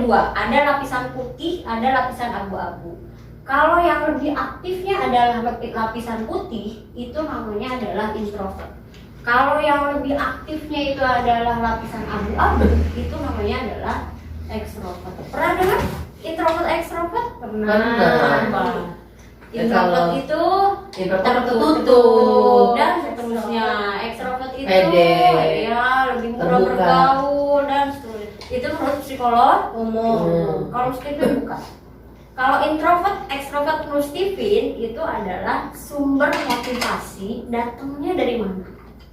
dua, ada lapisan putih, ada lapisan abu-abu. Kalau yang lebih aktifnya adalah lapisan putih, itu namanya adalah introvert. Kalau yang lebih aktifnya itu adalah lapisan abu-abu, itu namanya adalah extrovert. Pernah dengar introvert extrovert? Pernah. Introvert itu tertutup dan seterusnya. Extrovert itu ya lebih mudah bergaul dan seterusnya. Itu menurut psikolog umum. Kalau Stephen bukan. Kalau introvert, extrovert menurut Stephen itu adalah sumber motivasi datangnya dari mana?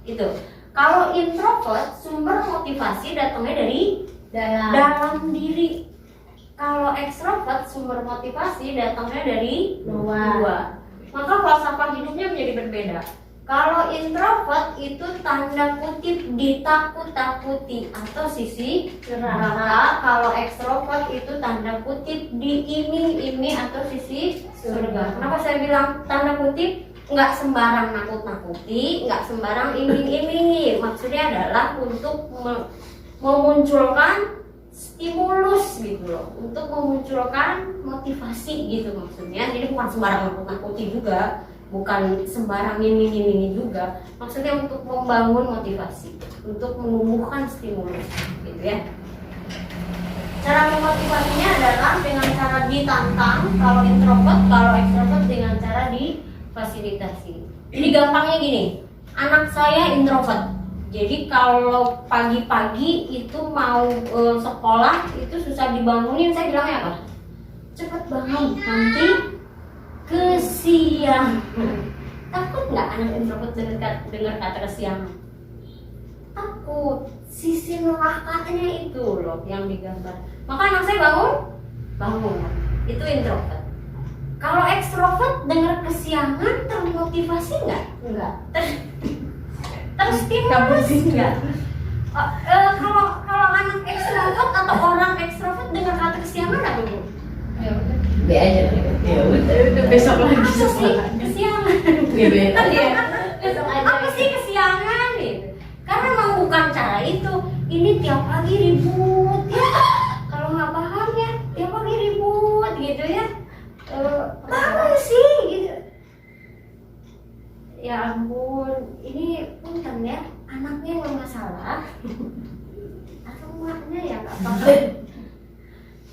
Itu. Kalau introvert, sumber motivasi datangnya dari dalam diri. Kalau ekstrovert, sumber motivasi datangnya dari luar. Maka falsafah hidupnya menjadi berbeda. Kalau introvert itu tanda kutip ditakut-takuti atau sisi neraka. Kalau ekstrovert itu tanda kutip diiming-iming atau sisi surga. Kenapa saya bilang tanda kutip? Nggak sembarang nakut-nakuti, nggak sembarang iming-imingi. Maksudnya adalah untuk memunculkan stimulus gitu loh, untuk memunculkan motivasi gitu maksudnya. Jadi bukan sembarang nakut-nakuti juga, bukan sembarang iming-imingi juga. Maksudnya untuk membangun motivasi, untuk menumbuhkan stimulus gitu ya. Cara memotivasinya adalah dengan cara ditantang kalau introvert, kalau extrovert dengan cara difasilitasi. Jadi gampangnya gini, anak saya introvert. Jadi kalau pagi-pagi itu mau sekolah itu susah dibangunin, saya bilangnya apa? Cepet bangun, nanti kesiangan. Takut nggak anak introvert dengar kata kesiangan? Takut. Sisi nerakanya itu loh yang digambar. Maka anak saya bangun. Itu introvert. Kalau ekstrovert dengar kesiangan termotivasi nggak? Enggak. Terstimulus enggak? Kalau anak ekstrovert atau orang ekstrovert dengar kata kesiangan apa Bu? Ya udah. Be aja. Ya udah besok lagi sekolah. Kesiangan. Iya. Besok aja. Apa sih kesiangan gitu? Karena memang bukan cara itu. Ini tiap pagi ribut ya. Kalau nggak paham ya, tiap pagi ribut gitu ya. Apa sih gitu? Ya ampun, ini punten ya, anaknya yang masalah atau emaknya ya nggak apa-apa.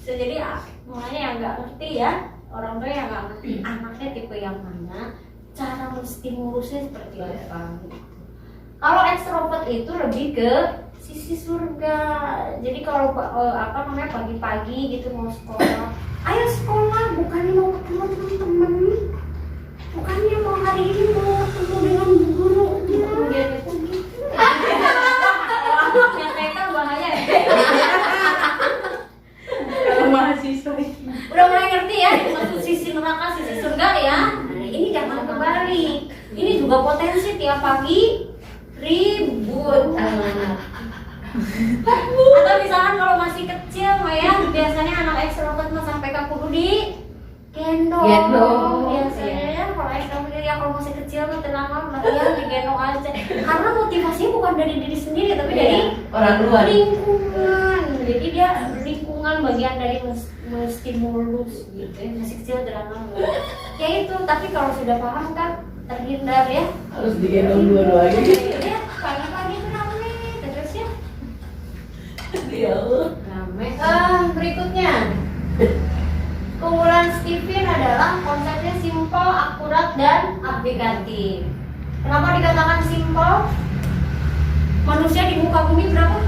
Jadi mulanya yang nggak ngerti ya, orang tua yang nggak ngerti anaknya tipe yang mana, cara menstimulusnya seperti apa. Kalau ekstrovert itu lebih ke sisi surga. Jadi kalau pagi-pagi gitu mau sekolah, ayo sekolah, bukannya mau ketemu teman-teman. Bukannya mau hari ini mau ketemu dengan guru kemudian itu gitu. Yang TK bahaya ya. Kalau mahasiswa Udah mulai ngerti ya maksud sisi neraka, sisi surga ya. Nah, ini jangan kebalik. Ini juga potensi tiap pagi ribut. Atau misalkan kalau masih kecil ya, biasanya anak ekstrovert mah sampai ke kudu di gendong. Biasanya kalau ekstrovert ya kalau masih kecil mah tenang mah ya digendong aja. Karena motivasinya bukan dari diri sendiri tapi dari orang luar, lingkungan. Jadi dia lingkungan bagian dari menstimulus gitu ya. Masih kecil tenang. Ya itu, tapi kalau sudah paham kan terhindar ya. harus digendong dua-duanya. Ya, pagi-pagi itu rame terus ya. Ya Allah. Rame. Berikutnya. Keunggulan Stephen adalah konsepnya simpel, akurat, dan aplikatif. Kenapa dikatakan simpel? Manusia di muka bumi berapa?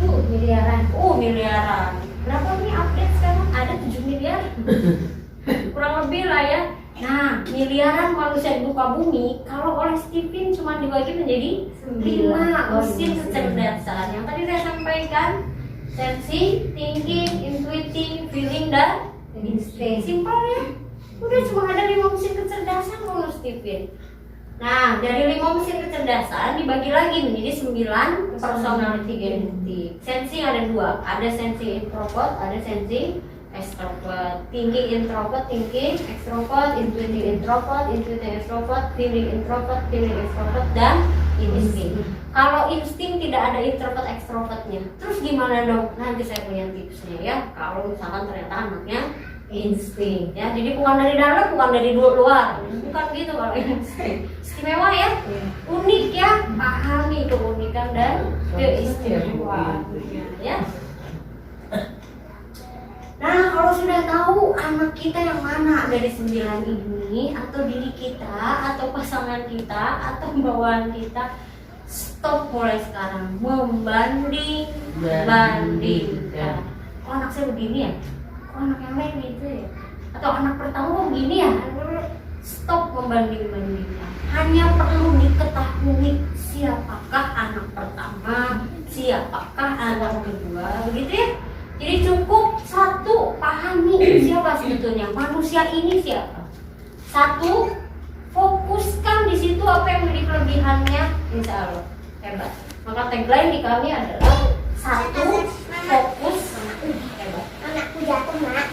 Miliaran. Miliaran. Berapa nih update sekarang? Ada 7 miliar. Kurang lebih lah ya. Nah, miliaran manusia di muka bumi, kalau oleh Stephen cuma dibagi menjadi 5 mesin kecerdasan. Yang tadi saya sampaikan, sensi, thinking, intuitive, feeling, dan insting. Simpel ya. Udah cuma ada 5 mesin kecerdasan menurut Stephen. Nah, dari 5 mesin kecerdasan dibagi lagi menjadi 9 personality genetik. Sensi ada 2, ada sensi introvert, ada sensi extrovert. Thinking introvert, thinking extrovert, intuitive introvert, intuitive extrovert, feeling introvert, feeling extrovert, dan insting. Kalau insting tidak ada introvert ekstrovertnya, terus gimana dong? Nanti saya punya tipsnya ya. Kalau misalkan ternyata anaknya insting, ya. Jadi bukan dari dalam, bukan dari luar, bukan gitu kalau insting. Istimewa ya, unik ya. Pahami keunikan dan keistimewaannya, ya. Nah, kalau sudah tahu anak kita yang mana dari 9 ini, atau diri kita, atau pasangan kita, atau bawaan kita, stop mulai sekarang membanding-bandingkan. Oh, anak saya begini ya? Oh, anak yang lain gitu ya? Atau anak pertama kok begini ya? Stop membanding-bandingkan. Hanya perlu diketahui siapakah anak pertama, siapakah anak kedua, begitu ya? Jadi cukup satu, pahami siapa sebetulnya manusia ini siapa. Satu, fokuskan di situ apa yang menjadi kelebihannya, insya Allah hebat. Maka tagline di kami adalah satu, fokus, hebat. Anakku jatuh, Mak.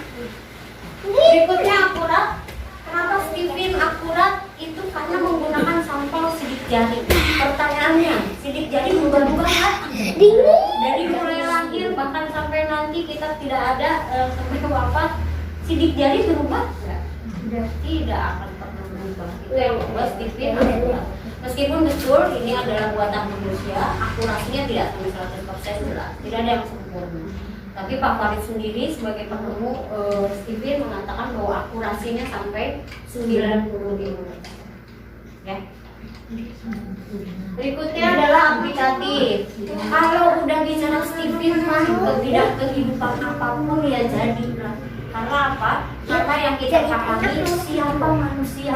Berikutnya akurat. Kenapa Stephen akurat? Itu karena menggunakan sampel sidik jari. Pertanyaannya, sidik jari berubah-ubah kan? Dari mulai lahir bahkan sampai nanti kita tidak ada sampai wafat, sidik jari berubah nggak? Tidak akan pernah berubah. Itu yang membuat Stephen akurat. Meskipun betul ini adalah buatan manusia, akurasinya tidak sampai 100% jelas. Tidak ada yang sempurna. Tapi Pak Farid sendiri sebagai penemu Stephen mengatakan bahwa akurasinya sampai 95%. Ya. Berikutnya adalah aplikatif. Kalau udah bicara Stephen mah ke bidang kehidupan apapun ya jadi. Karena apa? Karena yang kita pahami siapa manusia.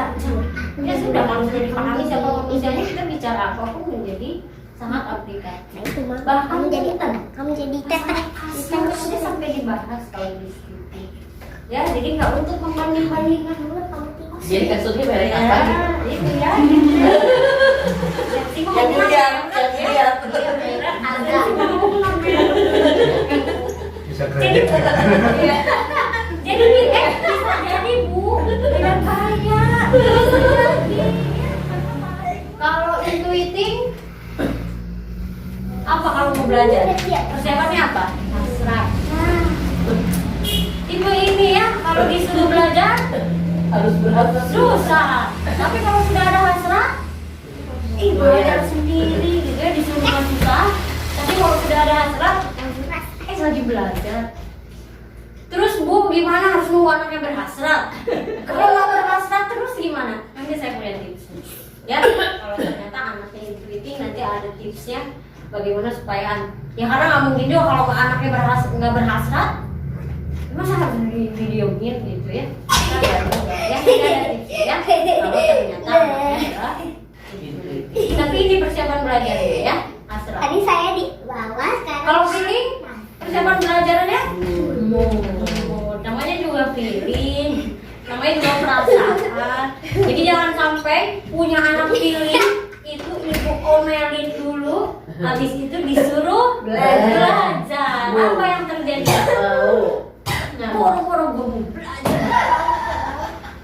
Ya sudah, manusia dipahami siapa manusianya, kita bicara apapun menjadi sangat aplikatif. Bahkan kamu jadi tetek. kasusnya sampai dibahas kalau di situ. Ya, jadi nggak untuk membanding-bandingkan dulu kamu. Jadi kasusnya merek apa gitu? Itu ya. Yang lihat. Bisa kredit. Jadi bisa jadi Bu, tidak kaya. Kalau intuiting, apa kalau mau belajar? Persiapannya apa? Hasrat. Tipe ini ya, kalau disuruh belajar Harus berapa? susah. Tapi kalau sudah ada hasrat, belajar sendiri gitu ya, disuruh mah susah. Tapi kalau sudah ada hasrat, lagi belajar. Terus Bu, gimana harus nunggu anaknya berhasrat? Kalau nggak berhasrat terus gimana? Nanti saya punya tipsnya. Ya, kalau ternyata anaknya intuiting, nanti ada tipsnya bagaimana supaya ya karena nggak mungkin juga kalau anaknya nggak berhasrat, masa harus videoin gitu ya? Ya, tidak ada tipsnya ya. Kalau ternyata anaknya adalah intuiting. Tapi ini persiapan belajar ya, hasrat. Tadi saya di bawah, sekarang Kalau feeling, persiapan belajarnya namanya juga feeling, namanya juga perasaan. Jadi jangan sampai punya anak feeling itu ibu omelin dulu, habis itu disuruh belajar. Apa yang terjadi? Poro-poro gue mau belajar.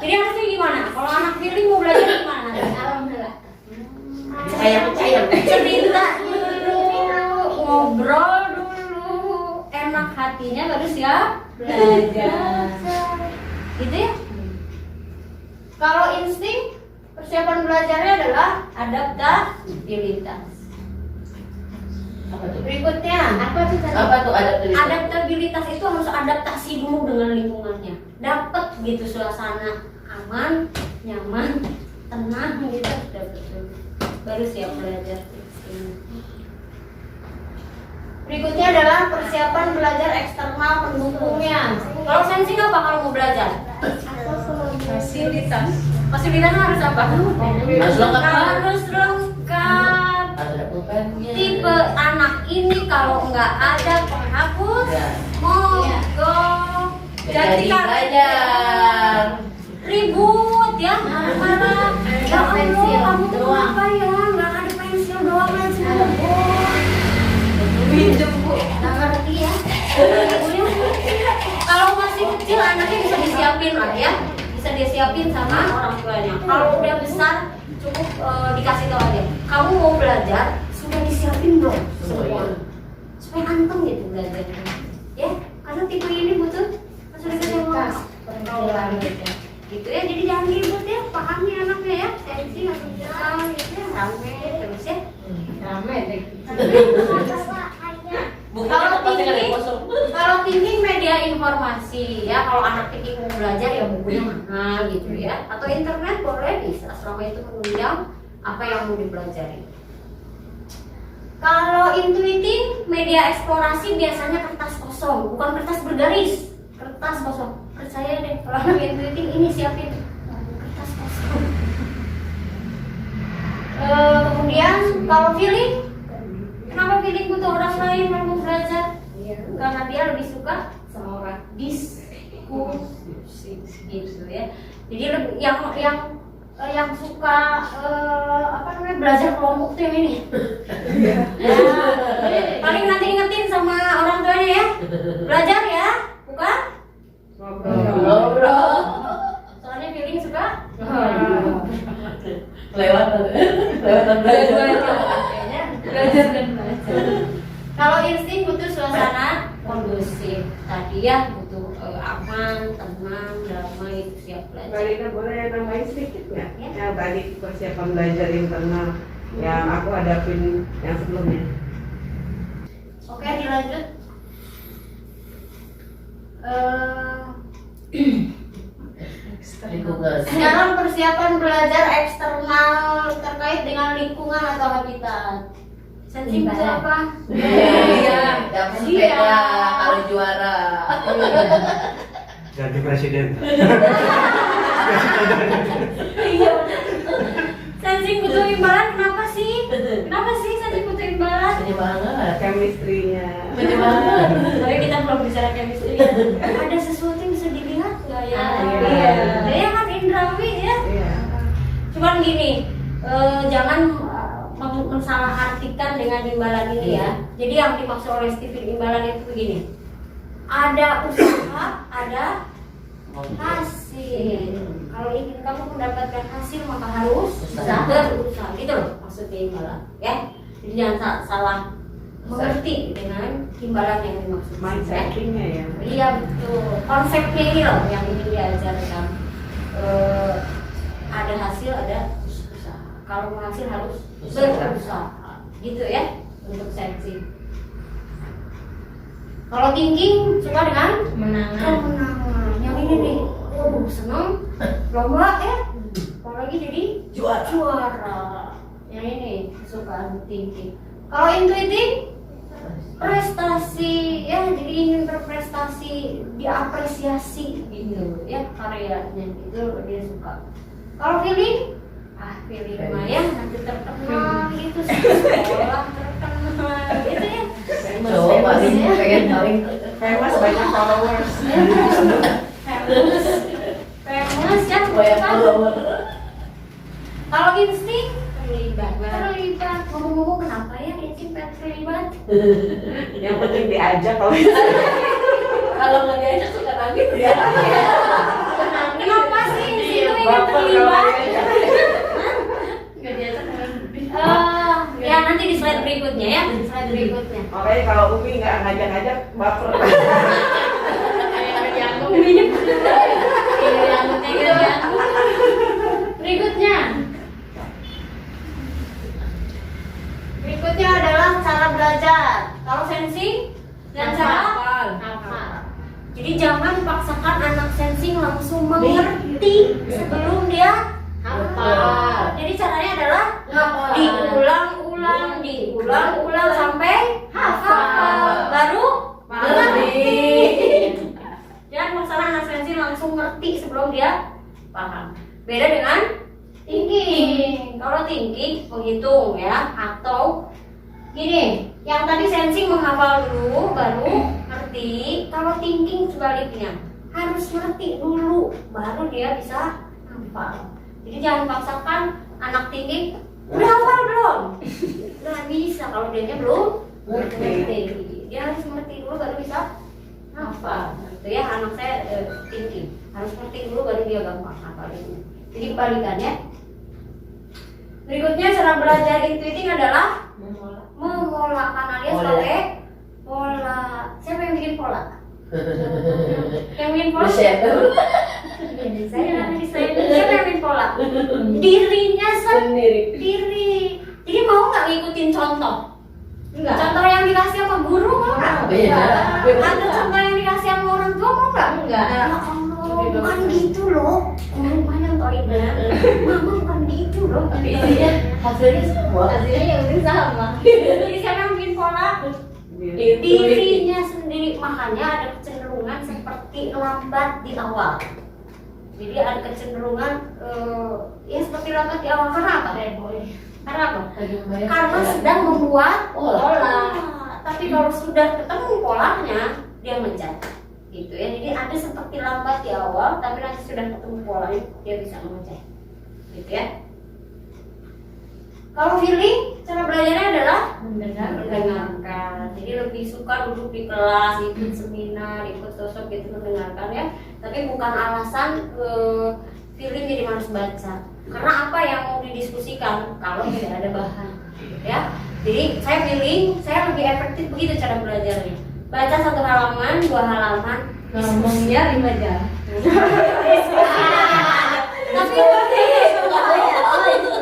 Jadi harusnya gimana? Kalau anak feeling mau belajar gimana? Alhamdulillah. Sayang. Cerita dulu, ngobrol dulu, enak hatinya baru siap belajar. Gitu ya. Kalau insting, persiapan belajarnya adalah adaptabilitas. Apa tuh? Berikutnya, Apa tuh adaptabilitas? adaptabilitas itu harus adaptasi dulu dengan lingkungannya. Dapat gitu suasana aman, nyaman, tenang gitu sudah betul. Baru siap belajar. Berikutnya adalah persiapan belajar eksternal pendukungnya. Kalau sensing apa kalau mau belajar? Fasilitas. Fasilitasnya harus apa? Harus lengkap. Harus lengkap. Ada pulpennya. Tipe anak ini kalau nggak ada penghapus, Ya. mogok. Jadi belajar. Ribut ya, marah-marah. Ya Allah, kamu tuh apa ya? Nggak ada pensil doang aja. Pinjem Bu. Nggak ngerti ya. Kalau masih kecil anaknya bisa disiapin lah ya, bisa disiapin sama orang tuanya. Kalau udah besar cukup dikasih tahu aja. Kamu mau belajar sudah disiapin belum semua? Supaya anteng gitu belajarnya. Ya, karena tipe ini butuh fasilitas gitu ya. Jadi jangan ribut ya, pahami anaknya ya. Sensi langsung jalan gitu ya, rame terus ya. Rame deh. Kalau thinking media informasi ya, kalau anak thinking mau belajar ya bukunya mana gitu ya, atau internet boleh bisa selama itu menunjang apa yang mau dipelajari. Kalau intuiting media eksplorasi biasanya kertas kosong, bukan kertas bergaris, kertas kosong. Percaya deh, kalau anak intuiting ini siapin kertas kosong. Kemudian kalau feeling, kenapa feeling butuh orang lain kalau mau belajar? Karena dia lebih suka sama orang diskusi gitu ya. Jadi lebih yang suka apa namanya belajar kelompok tuh yang ini. Paling nanti ingetin sama orang tuanya ya. Belajar ya, bukan? Ngobrol. Soalnya feeling suka Lewat belajar. belajar dan belajar. Kalau insting butuh suasana kondusif, tadi ya butuh aman, tenang, damai, itu siap belajar. Mbak Rina boleh nambahin sedikit nggak? Ya. Yang tadi persiapan belajar internal yang aku hadapin yang sebelumnya. Oke, dilanjut. Sekarang persiapan belajar eksternal terkait dengan lingkungan atau habitat. Sensi butuh apa? Iya, dapat sepeda kalau juara. Ganti presiden. Iya. Sensi butuh imbalan kenapa sih? Kenapa sih sensi butuh imbalan? Ini banget. Chemistry-nya. Ini banget. Tapi kita belum bicara chemistry ya. Ada sesuatu yang bisa dilihat nggak ya? Iya. Dia kan indrawi ya. Iya. Cuman gini, jangan mensalahartikan dengan imbalan ini ya. Jadi yang dimaksud oleh Stephen imbalan itu begini. Ada usaha, ada hasil. Kalau ingin kamu mendapatkan hasil maka harus berusaha. Gitu loh maksudnya imbalan ya. Jadi jangan salah mengerti dengan imbalan yang dimaksud. Mindsetting-nya ya. Iya betul. Konsepnya ini loh yang ingin diajarkan. Ada hasil, ada usaha. Kalau mau hasil harus berusaha. Gitu ya untuk sensi. Kalau thinking suka dengan kemenangan. Yang ini nih, seneng lomba ya. Apalagi jadi juara. Yang ini suka thinking. Kalau intuiting prestasi ya, jadi ingin berprestasi, diapresiasi gitu ya karyanya itu dia suka. Kalau feeling feeling mah ya nanti terkenal gitu sekolah terkenal gitu ya. Coba pengen Famous banyak followers. famous ya banyak kan. follower. Kalau insting terlibat ngomong-ngomong kenapa ya insting terlibat? Yang penting diajak kalau Kalau nggak diajak suka nangis ya. Kenapa sih insting itu ingin baper terlibat? Nggak diajak Ya nanti di slide berikutnya ya, slide berikutnya. makanya kalau Umi nggak ngajak-ngajak baper. Berikutnya adalah cara belajar. Kalau sensing dan cara hafal. Jadi jangan paksakan anak sensing langsung mengerti sebelum dia hafal. Jadi caranya adalah diulang-ulang sampai hafal. Baru mengerti. Jangan paksakan anak sensing langsung ngerti sebelum dia paham. Beda dengan thinking. Kalau thinking menghitung ya, atau gini, yang tadi sensing menghafal dulu baru ngerti. Kalau thinking sebaliknya, harus ngerti dulu baru dia bisa hafal. Jadi jangan paksakan anak thinking udah hafal belum? Nggak bisa kalau dia belum ngerti. Dia harus ngerti dulu baru bisa hafal. Gitu ya, anak saya thinking harus ngerti dulu baru dia gampang hafal ini. Jadi kebalikannya. Berikutnya cara belajar intuiting adalah memolakan alias pakai pola. Siapa yang bikin pola? Yang bikin pola? Saya nanti desainer. Siapa yang bikin pola? Dirinya sendiri. Jadi mau nggak ngikutin contoh? Enggak. Contoh yang dikasih sama guru mau nggak? Beda. Ada contoh yang dikasih sama orang tua mau nggak? Enggak. Ya Allah, bukan gitu loh. Guru mah nyontoinnya. Mama bukan gitu loh. Tapi isinya hasilnya semua. Hasilnya yang penting sama. Jadi siapa yang bikin pola? Dirinya sendiri. Makanya ada kecenderungan seperti lambat di awal. Jadi ada kecenderungan ya seperti lambat di awal. Karena apa? Karena apa? Karena sedang membuat pola. Tapi kalau sudah ketemu polanya, dia mencat. Gitu ya. Jadi ada seperti lambat di awal, tapi nanti sudah ketemu polanya, dia bisa mencat. Gitu ya. Kalau feeling, cara belajarnya adalah mendengarkan. Jadi lebih suka duduk di kelas, ikut seminar, ikut sosok gitu mendengarkan ya. Tapi bukan alasan feeling jadi malas baca. Karena apa yang mau didiskusikan kalau tidak ada bahan, ya. Jadi saya feeling, saya lebih efektif begitu cara belajarnya. Baca 1 halaman, 2 halaman, Ngomongnya 5 jam.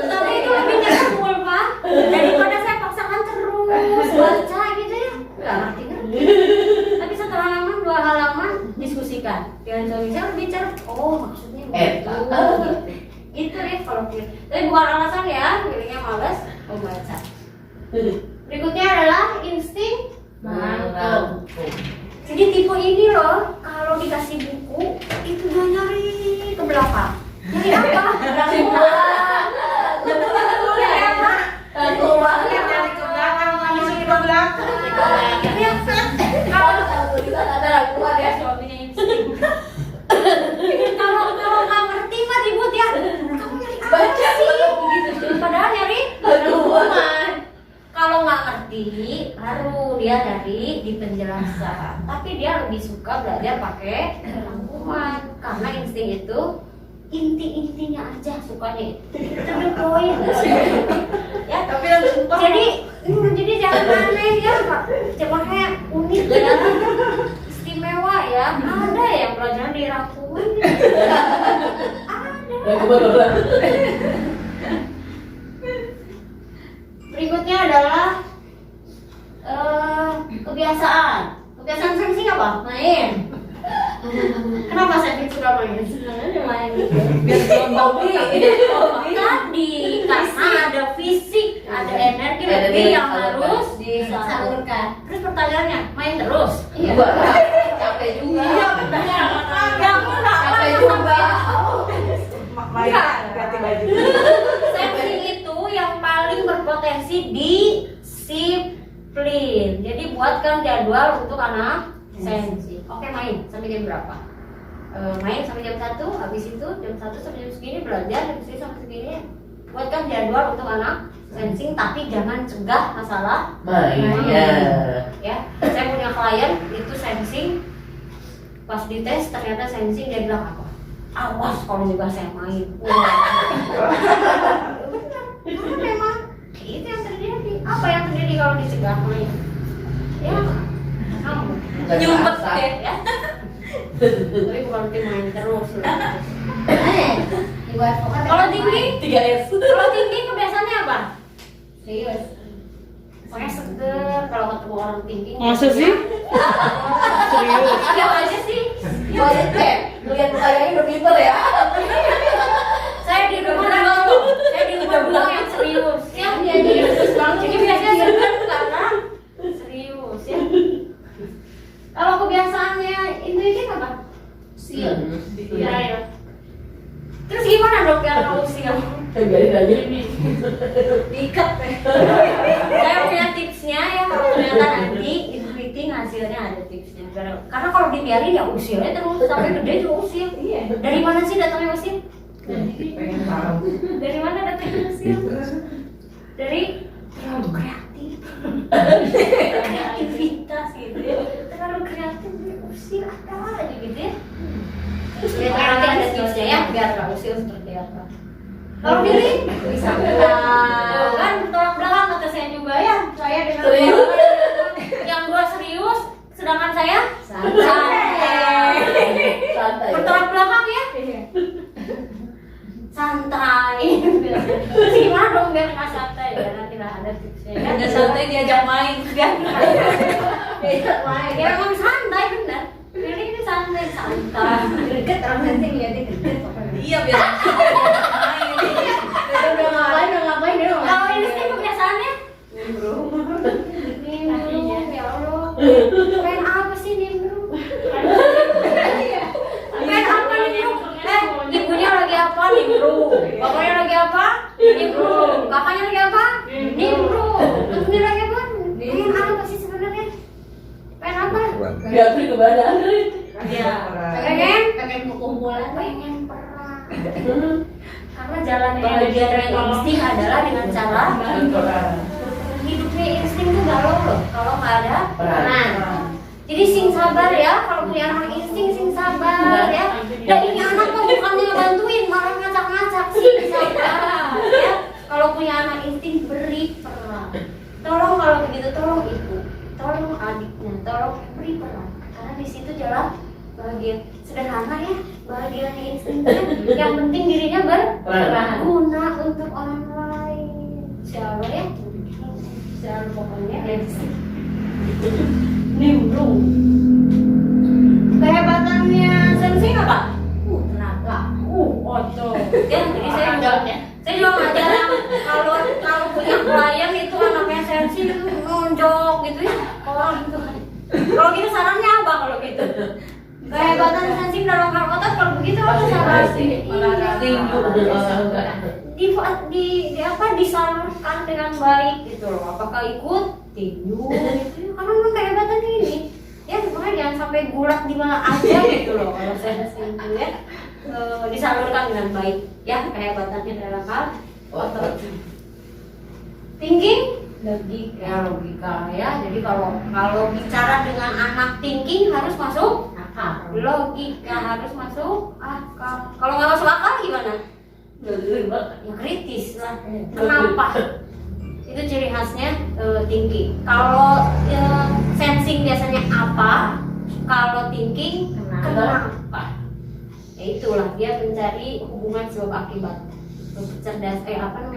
tapi itu lebih nyambung Pak, daripada saya paksakan terus baca gitu ya, nggak ngerti. Tapi 1 halaman, 2 halaman diskusikan dengan suami saya lebih cerdas. Oh maksudnya begitu. Gitu deh kalau gitu. Tapi bukan alasan ya, feelingnya males membaca. Berikutnya adalah insting Merangkum. Jadi tipe ini loh, kalau dikasih buku itu dia nyari ke belakang. Nyari apa? Nyari apa? Nyari ke belakang, nyari ke belakang. Kalau ada suaminya insting. Kalau nggak ngerti mah ribut ya. Kamu nyari apa sih? Gitu. Padahal nyari rangkuman. Kalau nggak ngerti, baru dia dari di penjelasan. Tapi dia lebih suka belajar pakai rangkuman karena insting itu inti-intinya aja sukanya. To the point. Ya, Tapi langsung jadi jangan aneh ya, Pak. Makanya unik ya, istimewa ya. Ada yang pelajaran di rangkuman. Ada. Berikutnya adalah kebiasaan. Kebiasaan sensing apa? Main. Kenapa sensing suka main? Sebenarnya main Biar hobi. tadi karena ada fisik, ada energi lebih yang harus disalurkan. Terus pertanyaannya, main terus? Iya. Capek juga. Capek juga. main ganti baju. Sensing itu yang paling berpotensi disiplin. Jadi buatkan jadwal untuk anak sensing. Oke, main sampai jam berapa? Main sampai jam 1, habis itu jam 1 sampai jam segini belajar, jam segini sampai segini. Buatkan jadwal untuk anak sensing, tapi jangan cegah masalah Main. ya. Saya punya klien itu sensing, pas dites ternyata sensing, dia bilang apa? Awas kalau juga saya main. Karena memang itu yang terjadi. Apa yang terjadi kalau dicegah main? Ya, kamu nyumpet deh ya. Tapi bukan berarti main terus. Kalau tinggi, 3S. kalau tinggi kebiasaannya apa? Serius. Pokoknya seger kalau ketemu orang tinggi. Masa sih? Serius. Ada aja sih. Lihat saya udah pinter ya. Saya di rumah bilang yang serius ya. Jadi biasanya seger karena serius ya. Kalau kebiasaannya itu apa? Usil. Ya. Terus gimana dok kalau usil? Biarin aja. Diikat deh. Saya punya tipsnya ya, kalau ternyata nanti intuiting hasilnya ada tipsnya. Karena kalau dibiarin ya usilnya terus sampai gede juga usil. Dari mana sih datangnya usil? Pengen tahu. Dari mana datangnya usil? Dari terlalu kreatif. Ada aktivitas gitu ya. Terlalu kreatif usil ada aja gitu ya. Ya nanti ada tipsnya ya biar nggak usil seperti apa. Kalau pilih bisa pulang. Kan bertolak belakang kata saya juga ya. Saya dengan Serius? yang gua serius, sedangkan saya Santai. santai. Bertolak belakang ya. Santai. Terus gimana dong biar nggak santai ya, nanti lah ada tipsnya. Ada santai diajak main kan? Diajak main. Ya emang santai benar. Ini santai. Deket orang nanti ngeliatin deket pokoknya. Iya biar main. Udah ngapain dia mau Kalau ini sih kebiasaannya Nimbrung. nimbrung, ya Allah. Pengen apa sih nimbrung? Pengen apa nimbrung? Ibunya lagi apa? Nimbrung. Bapaknya lagi apa? Nimbrung. Kakaknya lagi apa? Nimbrung. Terus dia lagi apa? Pengen apa sih sebenarnya? Pengen apa? Biar beli ke badan. Ya. Pengen kumpulan. Pengen perang. Karena jalan bahagia dengan insting adalah dengan cara hidupnya insting tuh galau loh kalau nggak ada peran. Jadi sing sabar ya, kalau punya anak insting sing sabar ya. Dan ini anak kok bukannya bantuin malah ngacak-ngacak sing sabar ya. Kalau punya anak insting beri peran. Tolong kalau begitu tolong ibu, tolong adiknya, tolong beri peran. Karena di situ jalan bahagia. Sederhana ya, bahagianya instingnya. Yang penting dirinya berguna untuk orang lain. Insya Allah ya. Insya Allah pokoknya nimbrung. Kehebatannya sensing apa? Tenaga. Otot. Ya, jadi saya juga ngajarin kalau punya klien itu anaknya sensi nonjok gitu ya. Kalau gitu sarannya apa kalau gitu? Kehebatan sensing dalam hal otot kalau begitu apa sarannya? Disalurkan dengan baik gitu loh. Apakah ikut tinju gitu? Karena memang kehebatan ini ya makanya jangan sampai gulat di mana aja gitu loh kalau sensing itu ya. Disalurkan dengan baik ya kehebatannya dalam hal otot. Thinking logika ya. Jadi kalau bicara dengan anak thinking harus masuk akal. Logika harus masuk akal. Kalau nggak masuk akal gimana? Ya kritis lah. Kenapa? Itu ciri khasnya thinking. Kalau sensing biasanya apa? Kalau thinking kenapa? Ya itulah dia mencari hubungan sebab akibat. Cerdas kehebatan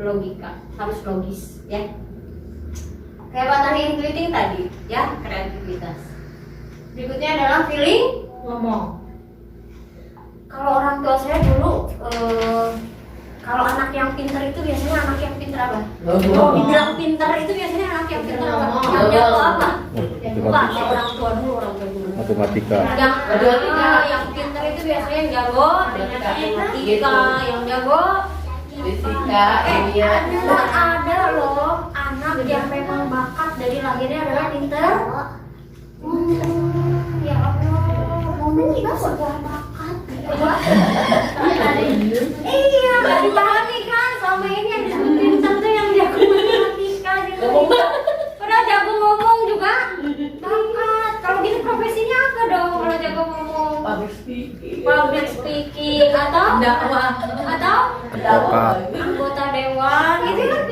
logika harus logis ya. Kehebatan intuitif tadi ya, kreativitas. Berikutnya adalah feeling ngomong. Kalau orang tua saya dulu kalau anak yang pintar itu biasanya anak yang pintar apa? Kalau dibilang pintar itu biasanya anak yang pintar apa? Yang jago apa? Bukan orang tua dulu. Matematika. Yang pintar itu biasanya yang jago matematika, yang jago Fisika, kimia. ada loh anak yang memang bakat dari lahirnya adalah pintar. Ya Allah, ngomong juga sebuah bakat. Iya, nggak dipahami kan selama ini yang disebut pintar tuh yang jago matematika gitu. Padahal jago ngomong juga bakat. Kalau gitu profesinya apa dong kalau jago ngomong? Public speaking atau Advokat. anggota dewan gitu kan